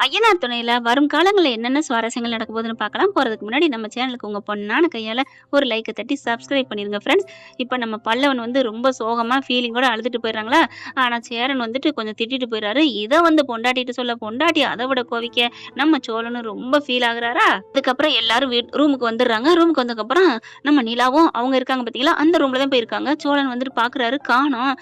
ஐயனார் துணையில வரும் காலங்கள்ல என்னென்ன சுவாரஸ்யங்கள் நடக்க போகுதுன்னு பார்க்கலாம். போறதுக்கு முன்னாடி நம்ம சேனலுக்கு உங்க பொண்ணான கையால ஒரு லைக்க தட்டி சப்ஸ்கிரைப் பண்ணிருங்க ஃப்ரெண்ட்ஸ். இப்ப நம்ம பல்லவன் வந்து ரொம்ப சோகமா ஃபீலிங்கோட அழுதுட்டு போயிடுறாங்களா, ஆனா சேரன் வந்துட்டு கொஞ்சம் திட்டிட்டு போயிடுறாரு. இத வந்து பொண்டாட்டிட்டு சொல்ல பொண்டாட்டி அதை விட கோவிக்க நம்ம சோழனும் ரொம்ப ஃபீல் ஆகுறாரா. அதுக்கப்புறம் எல்லாரும் ரூமுக்கு வந்துடுறாங்க. ரூமுக்கு வந்ததுக்கப்புறம் நம்ம நிலாவும் அவங்க இருக்காங்க பாத்தீங்களா, அந்த ரூம்ல தான் போயிருக்காங்க. சோழன் வந்துட்டு பாக்குறாரு, காணோம்.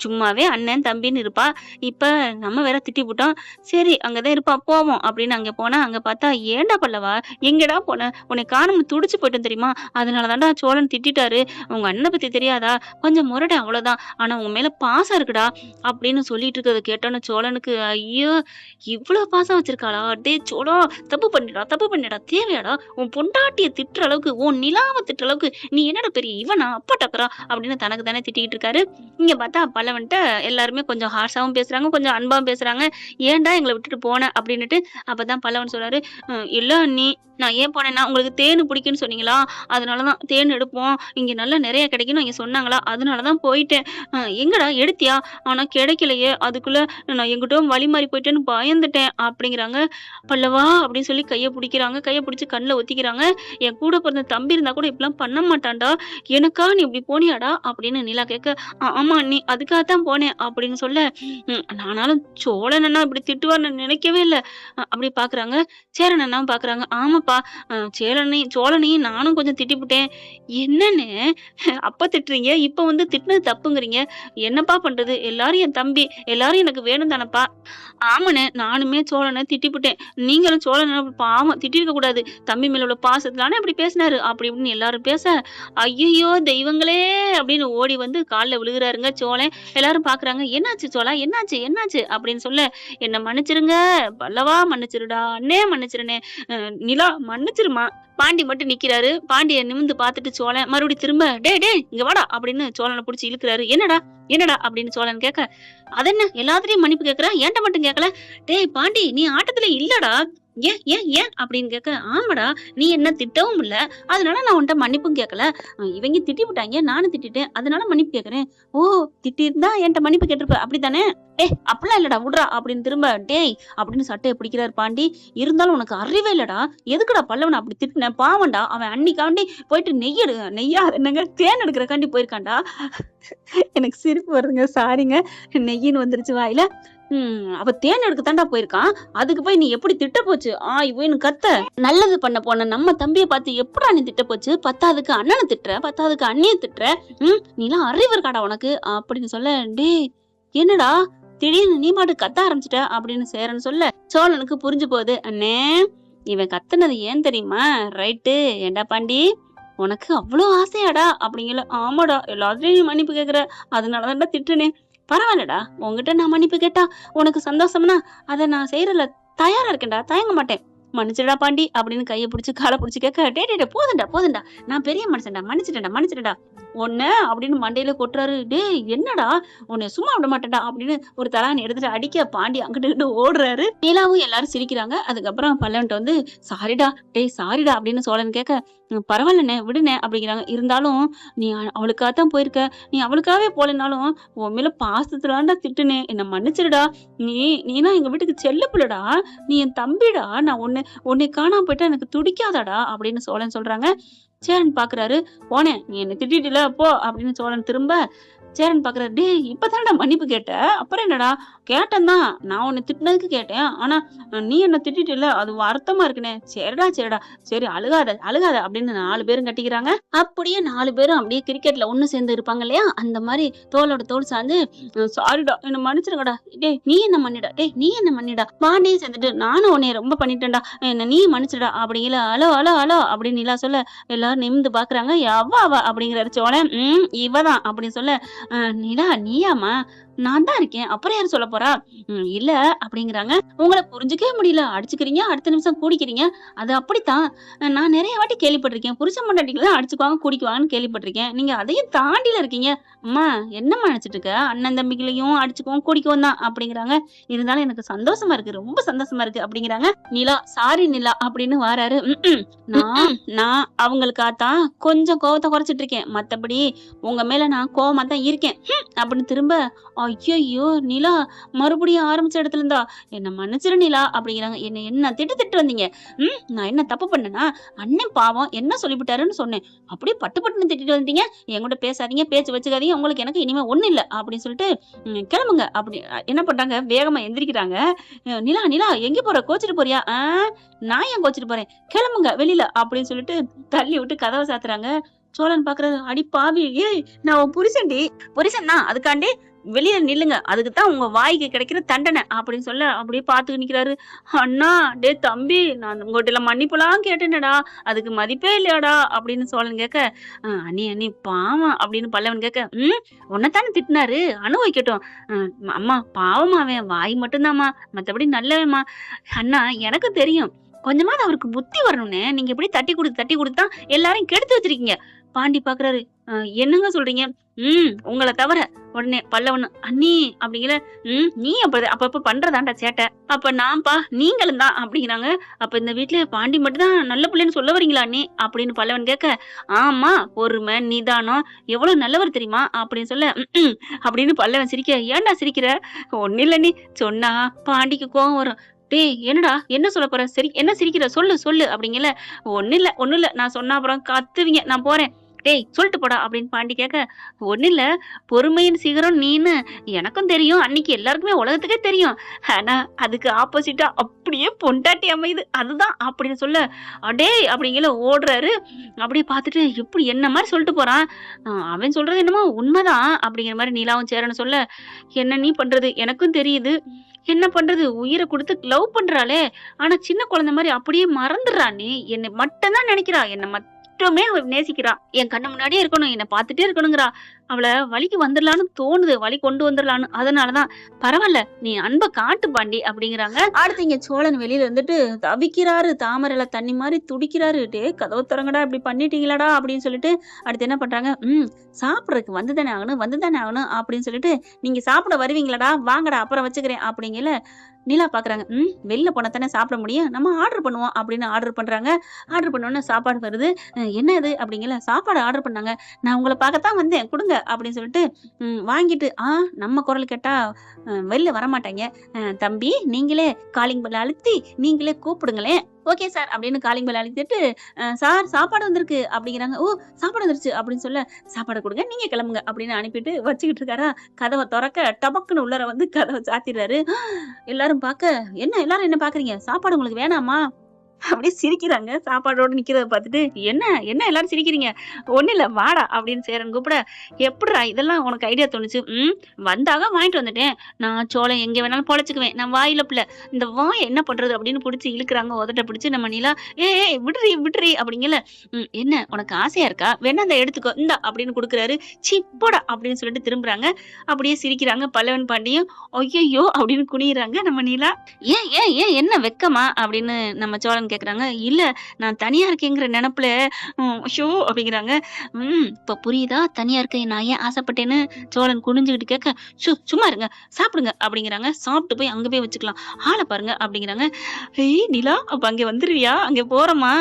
சும்மாவே அண்ணன் தம்பின்னு இருப்பா, இப்ப நம்ம வேற திட்டி விட்டோம். சரி அங்கதான் இருப்பா, போவோம் அப்படின்னு அங்க போனா, அங்க பார்த்தா ஏன்டா பல்லவா எங்கடா போன, உன்னை காணும்னு துடிச்சு போயிட்டோம் தெரியுமா, அதனாலதான்டா சோழன் திட்டிட்டாரு, உங்க அண்ணனை பத்தி தெரியாதா, கொஞ்சம் முரட அவ்வளவுதான், ஆனா உங்க மேல பாசம் இருக்குடா அப்படின்னு சொல்லிட்டு இருக்கிறத கேட்டோன்னு சோழனுக்கு ஐயோ இவ்வளவு பாசம் வச்சிருக்காளா, டே சோழம் தப்பு பண்ணிடா தேவையாடா, உன் பொண்டாட்டிய திட்டுற அளவுக்கு, உன் நிலாவை திட்டுற அளவுக்கு நீ என்னடா பெரிய இவனா அப்பா டக்கரா அப்படின்னு தனக்கு தானே திட்டிக்கிட்டு இருக்காரு. இங்க பார்த்தா பல்லவன்ட்ட எல்லாருமே கொஞ்சம் ஹார்ஷாவும் பேசுறாங்க, கொஞ்சம் அன்பாவும் பேசுறாங்க. ஏன்டா எங்களை விட்டுட்டு போன அப்படின்னுட்டு. அப்பதான் பல்லவன் சொல்றாரு, இல்ல அண்ணி, நான் ஏன் போனேன்னா உங்களுக்கு தேனு பிடிக்குன்னு சொன்னீங்களா, அதனாலதான் தேன் எடுப்போம், இங்க நல்லா நிறைய கிடைக்குன்னு இங்க சொன்னாங்களா, அதனாலதான் போயிட்டேன். எங்கடா எடுத்தியா, ஆனா கிடைக்கலையே, அதுக்குள்ள நான் எங்கிட்ட வழி மாறி போயிட்டேன்னு பயந்துட்டேன் அப்படிங்கிறாங்க. பல்லவா அப்படின்னு சொல்லி கையை பிடிக்கிறாங்க, கையை பிடிச்சி கண்ணில் ஒத்திக்கிறாங்க. என் கூட பிறந்த தம்பி இருந்தா கூட இப்படிலாம் பண்ண மாட்டான்டா, எனக்கா நீ இப்படி போனியாடா அப்படின்னு நிலா கேட்க, ஆமா அண்ணி அதுக்காகத்தான் போனேன் அப்படின்னு சொல்ல, நானாலும் சோழன் அண்ணா இப்படி திட்டுவார்னு நினைக்கவே இல்லை அப்படி பாக்குறாங்க. சேரன் அண்ணாவும் பாக்குறாங்க, ஆமாப்பா சோழனையும் நானும் கொஞ்சம் திட்டிப்புட்டேன். என்னன்னு அப்ப திட்டுறீங்க, இப்ப வந்து திட்டினது தப்புங்கிறீங்க, என்னப்பா பண்றது, எல்லாரும் என் தம்பி, எல்லாரும் எனக்கு வேணும் தானப்பா. ஆமாண்ணே, நானுமே சோழனை திட்டிப்புட்டேன், நீங்களும் சோழனை பாவம் திட்டிருக்க கூடாது, தம்பி மேல உள்ள பாசத்துலானே அப்படி பேசினாரு அப்படி இப்படின்னு எல்லாரும் பேச, ஐயோ தெய்வங்களே அப்படின்னு ஓடி வந்து காலில் விழுகிறாருங்க சோழன். எல்லாரும் பாக்குறாங்க, என்னாச்சு சோழா, என்னாச்சு என்னாச்சு அப்படின்னு சொல்ல, என்ன மன்னிச்சிருங்க பல்லவா, மன்னிச்சிருடா அண்ணே, மன்னிச்சிருனே, நிலா மன்னிச்சிருமா. பாண்டி மட்டும் நிக்கிறாரு. பாண்டிய நிமிந்து பார்த்துட்டு சோழன் மறுபடியும் திரும்ப, டே இங்க வாடா அப்படின்னு சோழனை பிடிச்சி இழுக்கிறாரு. என்னடா என்னடா அப்படின்னு சோழன் கேட்க, அதென்ன எல்லாத்திலையும் மன்னிப்பு கேட்கற, ஏன்ட்ட மட்டும் கேட்கல, டேய் பாண்டி நீ ஆட்டத்துல இல்லடா, ஏன் ஏன் ஏன் அப்படின்னு கேட்க, ஆமாடா நீ என்ன திட்டவும் இல்ல, அதனால நான் உன்கிட்ட மன்னிப்பும் கேட்கல, இவங்க திட்டி விட்டாங்க, நானும் திட்டிட்டேன், அதனால மன்னிப்பு கேட்கறேன். ஓ திட்டி இருந்தா என்கிட்ட மன்னிப்பு கேட்டிருப்ப அப்படித்தானே, அப்படிலாம் இல்லடா விட்றா அப்படின்னு திரும்ப, டேய் அப்படின்னு சட்டையை பிடிக்கிறாரு பாண்டி. இருந்தாலும் உனக்கு அறிவே இல்லடா, எதுக்குடா பல்லவனை அப்படி திட்டின, பாவண்டா அவன் அன்னிக்காண்டி போயிட்டு நெய்யா என்னங்க தேன் எடுக்கிறக்காண்டி போயிருக்காண்டா. எனக்கு சிரிப்பு வருதுங்க, சாரிங்க, நெய்யின்னு வந்துருச்சு வாயில. அவ தேன் எடுக்க தாண்டா போயிருக்கான், அதுக்கு போய் நீ எப்படி திட்ட போச்சு இவனு கத்த, நல்லது பண்ண போன நம்ம தம்பியை பார்த்து எப்படா நீ திட்ட போச்சு, பத்தாவதுக்கு அண்ணனை திட்டுற, பத்தாவதுக்கு அண்ணியை திட்டுற, நீலாம் அறிவு இருக்காடா உனக்கு அப்படின்னு சொல்ல, டே என்னடா திடீர்னு நீ மாட்டு கத்த ஆரம்பிச்சிட்ட அப்படின்னு சேரன் சொல்ல, சோழனுக்கு புரிஞ்சு போகுது, அண்ணே இவன் கத்துனது ஏன் தெரியுமா, ரைட்டு ஏண்டா பாண்டி உனக்கு அவ்வளோ ஆசையாடா அப்படிங்கல, ஆமாடா எல்லாத்துலயும் நீ மன்னிப்பு கேக்குற, அதனாலதான்டா திட்டுனேன், பரவாயில்லடா உங்ககிட்ட நான் மன்னிப்பு கேட்டா உனக்கு சந்தோஷம்னா அதை நான் செய்யறதுல தயாரா இருக்கேன்டா, தயங்க மாட்டேன், மன்னிச்சிடா பாண்டி அப்படின்னு கையை பிடிச்சி காலை பிடிச்சி கேட்க, டே போதண்டா நான் பெரிய மனுஷன்டா, மன்னிச்சிட்டேன்டா ஒன்னு அப்படின்னு மண்டையில கொட்டுறாரு. டே என்னடா உன்னை சும்மா விட மாட்டேன்டா அப்படின்னு ஒரு தலான்னு எடுத்துட்டு அடிக்க பாண்டி அங்கிட்டு ஓடுறாரு. நிலாவும் எல்லாரும் சிரிக்கிறாங்க. அதுக்கப்புறம் பல்லவன்ட்ட வந்து, சாரிடா சாரிடா அப்படின்னு சோழன் கேட்க, பரவாயில்லண்ணே விடுனே அப்படிங்கிறாங்க. இருந்தாலும் நீ அவளுக்காகத்தான் போயிருக்க, நீ அவளுக்காகவே போலனாலும் உன் மேல பாசத்துலாண்டா திட்டுனே, என்ன மன்னிச்சிருடா, நீனா எங்க வீட்டுக்கு செல்ல பிள்ளடா, நீ என் தம்பிடா, நான் உன்னை காணாம போயிட்டா எனக்கு துடிக்காதாடா அப்படின்னு சோழன் சொல்றாங்க. சேரன் பாக்குறாரு, போனேன் நீ என்ன திட்டிட்டுல போ அப்படின்னு சோழன் திரும்ப. சேரன் பாக்குறாரு, டே இப்பதானடா மன்னிப்பு கேட்ட, அப்புறம் என்னடா, கேட்டேன் தான், நான் உன்னை திட்டினதுக்கு கேட்டேன், ஆனா நீ என்ன திட்டிட்டு அது அர்த்தமா இருக்குனே, சரிடா சரி அழுகாத அப்படின்னு 4 பேரும் கட்டிக்கிறாங்க. அப்படியே 4 பேரும் அப்படியே கிரிக்கெட்ல ஒண்ணு சேர்ந்து இருப்பாங்க இல்லையா, அந்த மாதிரி தோளோட தோல் சார்ந்து, சாரிடா என்ன மன்னிச்சிருங்கடா, நீ என்ன மன்னிடா பாண்டியும் சேர்ந்துட்டு, நானும் உன்னைய ரொம்ப பண்ணிட்டேன்டா, என்ன நீ மன்னிச்சிடா அப்படிங்கல, அலோ அப்படின்னு நிலா சொல்ல, எல்லாரும் நிமிந்து பாக்குறாங்க. அவ அப்படிங்கிறாரு சோழன். இவதான் அப்படின்னு சொல்ல, நிலா நீயாமா, நான் தான் இருக்கேன், அப்புறம் யாரும் சொல்ல போறா, இல்ல அப்படிங்கிறாங்க. உங்களை புரிஞ்சுக்கவே முடியல, அடிச்சுக்கிறீங்க அடுத்த நிமிஷம் கூடிக்கிறீங்க, அது அப்படித்தான், நான் நிறைய வாட்டி கேள்விப்பட்டிருக்கேன், புருஷன் பொண்டாட்டிகள் அடிச்சுக்குவாங்க கூடிக்குவாங்கன்னு கேள்விப்பட்டிருக்கேன், நீங்க அதையும் தாண்டில இருக்கீங்க, அம்மா என்னம்மா நினைச்சிட்டு இருக்க, அண்ணன் தம்பிகளையும் அடிச்சுக்குவோம் கூடிக்குவோம் தான் அப்படிங்கிறாங்க. இருந்தாலும் எனக்கு சந்தோஷமா இருக்கு, ரொம்ப சந்தோஷமா இருக்கு அப்படிங்கிறாங்க. நிலா சாரி நிலா அப்படின்னு வாராரு. நான் அவங்களுக்காகத்தான் கொஞ்சம் கோவத்தை குறைச்சிட்டு இருக்கேன், மத்தபடி உங்க மேல நான் கோவமா தான் இருக்கேன் அப்படின்னு திரும்ப. ஐயையோ! நிலா மறுபடியும் ஆரம்பிச்ச இடத்துல இருந்தா, "என்ன மன்னிச்சிரு நிலா" அப்படிங்கிறாங்க. என்ன திட்டு வந்தீங்க? நான் என்ன தப்பு பண்ணேனா? அண்ணன் பாவம் என்ன சொல்லிப்புட்டாருன்னு சொன்னேன். அப்படியே பட்டு பட்டுன்னு திட்டிட்டு வந்துட்டீங்க. என்கூட பேசாதீங்க, பேச்சு வச்சுக்காதீங்க. உங்களுக்கு எனக்கு இனிமே ஒண்ணும் இல்ல அப்படின்னு சொல்லிட்டு, கிளம்புங்க அப்படி என்ன பண்றாங்க, வேகமா எந்திரிக்கிறாங்க. நிலா நிலா எங்க போற? கோச்சிட்டு போறியா? நான் ஏன் கோச்சிட்டு போறேன்? கிளம்புங்க வெளியில அப்படின்னு சொல்லிட்டு தள்ளி விட்டு கதவ சாத்துறாங்க. சோழன் பாக்குறாரு, அடி பாவி, ஏய் நான் உன் புருஷன்டி. புருஷன் தான், அதுக்காண்டி வெளியில நில்லுங்க. அதுக்குத்தான் உங்க வாய்க்கு கிடைக்கிற தண்டனை அப்படின்னு சொல்ல அப்படியே பாத்துட்டு நிக்கிறாரு. அண்ணா, டேய் தம்பி, நான் உங்ககிட்ட மன்னிப்புலாம் கேட்டேனடா, அதுக்கு மதிப்பே இல்லையாடா அப்படின்னு சோழன் கேட்க, அண்ணி அண்ணி பாவம் அப்படின்னு பல்லவன் கேட்க, உன்னைத்தானே திட்டினாரு, அனுபவிக்கட்டும். அம்மா பாவமா, அவன் வாய் மட்டும்தாம்மா, மத்தபடி நல்லவன்மா. அண்ணா எனக்கும் தெரியும், கொஞ்சமாவது அவருக்கு புத்தி வரணும்னே, நீங்க எப்படி தட்டி கொடுத்தா எல்லாரையும் கெடுத்து வச்சிருக்கீங்க. பாண்டி பாக்குறாரு, என்னங்க சொல்றீங்க? உங்களை தவிர. உடனே பல்லவன், அண்ணி அப்படிங்கிற, நீ அப்பப்ப பண்றதாண்டா சேட்டை. அப்ப நான்ப்பா நீங்களும் தான் அப்படிங்கிறாங்க. அப்ப இந்த வீட்டுல பாண்டி மட்டும் தான் நல்ல பிள்ளைன்னு சொல்ல வரீங்களா அண்ணி அப்படின்னு பல்லவன் கேட்க, ஆமா பொறுமை நிதானம் எவ்வளவு நல்லவர் தெரியுமா அப்படின்னு சொல்ல, அப்படின்னு பல்லவன் சிரிக்க, ஏன்டா சிரிக்கிற? ஒண்ணு இல்ல நீ சொன்னா பாண்டிக்கு கோவம் வரும். டேய் என்னடா என்ன சொல்ல போற? சரி என்ன சிரிக்கிற? சொல்லு அப்படிங்கல. ஒண்ணு இல்ல நான் சொன்னா அப்புறம் கத்துவீங்க, நான் போறேன். டேய் சொல்லிட்டு போடா அப்படின்னு பாண்டி கேட்க, ஒண்ணு இல்ல பொறுமையின் சிகரம் நீன்னு எனக்கும் தெரியும், அன்னைக்கு எல்லாருக்குமே உலகத்துக்கே தெரியும். ஆனா அதுக்கு ஆப்போசிட்டா அப்படியே பொண்டாட்டி அமையுது, அதுதான் அப்படின்னு சொல்ல, அடே அப்படிங்கல ஓடுறாரு. அப்படியே பார்த்துட்டு எப்படி என்ன மாதிரி சொல்லிட்டு போறான். அவன் சொல்றது என்னமோ உண்மைதான் அப்படிங்கிற மாதிரி நீலாவும் சேரன்னு சொல்ல, என்ன நீ பண்றது எனக்கும் தெரியுது, என்ன பண்றது, உயிரை கொடுத்து லவ் பண்றாளே, ஆனா சின்ன குழந்தை மாதிரி அப்படியே மறந்துடுறா. நீ என்னை மட்டும் தான் நினைக்கிறா, என்ன மட்டுமே அவ நேசிக்கிறா, என் கண்ணு முன்னாடியே இருக்கணும், என்ன பார்த்துட்டே இருக்கணுங்கிறா. அவளை வழிக்கு வந்துடலான்னு தோணுது, வழி கொண்டு வந்துடலான்னு. அதனாலதான் பரவாயில்ல நீ அன்பை காட்டு பாண்டி அப்படிங்கிறாங்க. அடுத்து இங்க சோழன் வெளியில இருந்துட்டு தவிக்கிறாரு, தாமரையில தண்ணி மாதிரி துடிக்கிறாரு. டே கதவு திறங்கடா, இப்படி பண்ணிட்டீங்களாடா அப்படின்னு சொல்லிட்டு அடுத்து என்ன பண்றாங்க, சாப்பிடறதுக்கு வந்துதானே ஆகணும் அப்படின்னு சொல்லிட்டு, நீங்க சாப்பிட வருவீங்களாடா, வாங்கடா அப்புறம் வச்சுக்கிறேன் அப்படிங்கல. நிலா பாக்குறாங்க, வெளில போனா தானே சாப்பிட முடியும், நம்ம ஆர்டர் பண்ணுவோம் அப்படின்னு ஆர்டர் பண்றாங்க. ஆர்டர் பண்ணோன்னு சாப்பாடு வருது. என்ன இது அப்படிங்கல, சாப்பாடு ஆர்டர் பண்ணாங்க, நான் உங்களை பார்க்கத்தான் வந்தேன், கொடுங்க அப்படின்னு சொல்லிட்டு வாங்கிட்டு, நம்ம குரல் கேட்டா வெளில வரமாட்டாங்க, தம்பி நீங்களே காலிங் பெல் அழுத்தி நீங்களே கூப்பிடுங்களேன். ஓகே சார் அப்படின்னு காலிங் பெல் அழுத்திட்டு, சார் சாப்பாடு வந்திருக்கு அப்படிங்கிறாங்க. ஓ சாப்பாடு வந்துருச்சு அப்படின்னு சொல்ல, சாப்பாடு கொடுங்க நீங்க கிளம்புங்க அப்படின்னு அனுப்பிட்டு வச்சுக்கிட்டு இருக்காரா. கதவை திறக்க டபக்குன்னு உள்ளர வந்து கதவை சாத்திடுறாரு. எல்லாரும் பார்க்க, எல்லாரும் என்ன பாக்குறீங்க, சாப்பாடு உங்களுக்கு வேணாமா அப்படியே சிரிக்கிறாங்க. சாப்பாடோட நிக்கிறத பார்த்துட்டு, என்ன எல்லாரும் சிரிக்கிறீங்க? ஒண்ணு இல்ல வாடா அப்படின்னு சேரன் கூப்பிட, எப்படிடா இதெல்லாம் உனக்கு ஐடியா தோணுச்சு? வந்தாக வாங்கிட்டு வந்துட்டேன், நான் சோளம் எங்க வேணாலும் பொழைச்சுக்குவேன், நான் வாயில பிள்ளை, இந்த வாய் என்ன பண்றது அப்படின்னு பிடிச்சி இழுக்கிறாங்க. உதட்ட பிடிச்சு நம்ம நிலா, ஏய் விடுறி அப்படிங்கல. என்ன உனக்கு ஆசையா இருக்கா, வேணா அந்த எடுத்துக்கோ இந்தா அப்படின்னு கொடுக்குறாரு. சிப்போடா அப்படின்னு சொல்லிட்டு திரும்புறாங்க. அப்படியே சிரிக்கிறாங்க. பல்லவன் பாண்டியும் ஐயோ அப்படின்னு குனிறாங்க. நம்ம நிலா, ஏன் ஏன் ஏன் என்ன வெக்கமா அப்படின்னு நம்ம சோழன் கேக்குறாங்க. இல்ல நான் தனியா இருக்கேங்கிற நினைப்புல ஷோ அப்படிங்கிறாங்க. இப்ப புரியுதா தனியா இருக்க நான் ஏன் ஆசைப்பட்டேன்னு சோழன் குனிஞ்சுக்கிட்டு கேட்க, சும்மா இருங்க சாப்பிடுங்க அப்படிங்கிறாங்க. சாப்பிட்டு போய் அங்க போய் வச்சுக்கலாம், ஆளை பாருங்க அப்படிங்கிறாங்க. ஏய் நிலா அப்ப அங்க வந்துருவியா, அங்க போறோமா?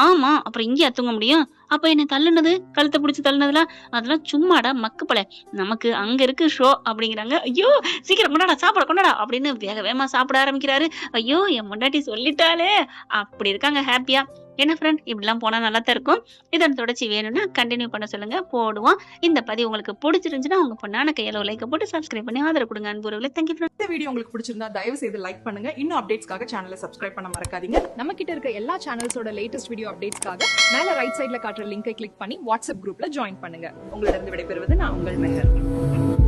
ஆமா அப்புறம் இங்கேயா தூங்க முடியும், அப்ப என்ன தள்ளுனது, கழுத்தை பிடிச்சி தள்ளுனதுலாம் அதெல்லாம் சும்மாடா மக்குப்பல, நமக்கு அங்க இருக்கு ஷோ அப்படிங்கிறாங்க. ஐயோ சீக்கிரம் கொண்டாடா சாப்பிட கொண்டாடா அப்படின்னு வேகமா சாப்பிட ஆரம்பிக்கிறாரு. ஐயோ என் முன்னாடி சொல்லிட்டாலே அப்படி இருக்காங்க ஹாப்பியா. என்ன ஃப்ரெண்ட் இப்படிலாம் போனா நல்லா தான் இருக்கும். இதன் தொடர்ச்சி வேணும்னா கண்டினியூ பண்ண சொல்லுங்க, போடுவோம். இந்த பதிவு உங்களுக்கு பிடிச்சிருந்துச்சுன்னா உங்க பொண்ணான கையில லைக் போட்டு சப்ஸ்கிரைப் பண்ணி ஆதரவு கொடுங்க. அன்புறவுல தேங்க்யூ ஃப்ரெண்ட். இந்த வீடியோ உங்களுக்கு பிடிச்சிருந்தா தயவு செய்து லைக் பண்ணுங்க. இன்னும் அப்டேட்ஸ்க்காக சேனலை சப்ஸ்கிரைப் பண்ண மறக்காதீங்க. நம்ம கிட்ட இருக்க எல்லா சேனல்ஸோட லேட்டஸ்ட் வீடியோ அப்டேட்ஸ்க்காக மேல ரைட் சைட்ல காட்டுற லிங்கை கிளிக் பண்ணி வாட்ஸ்அப் குரூப்ல ஜாயின் பண்ணுங்க. உங்களிடம் விடைபெறுவது நான் உங்கள் மெஹர்.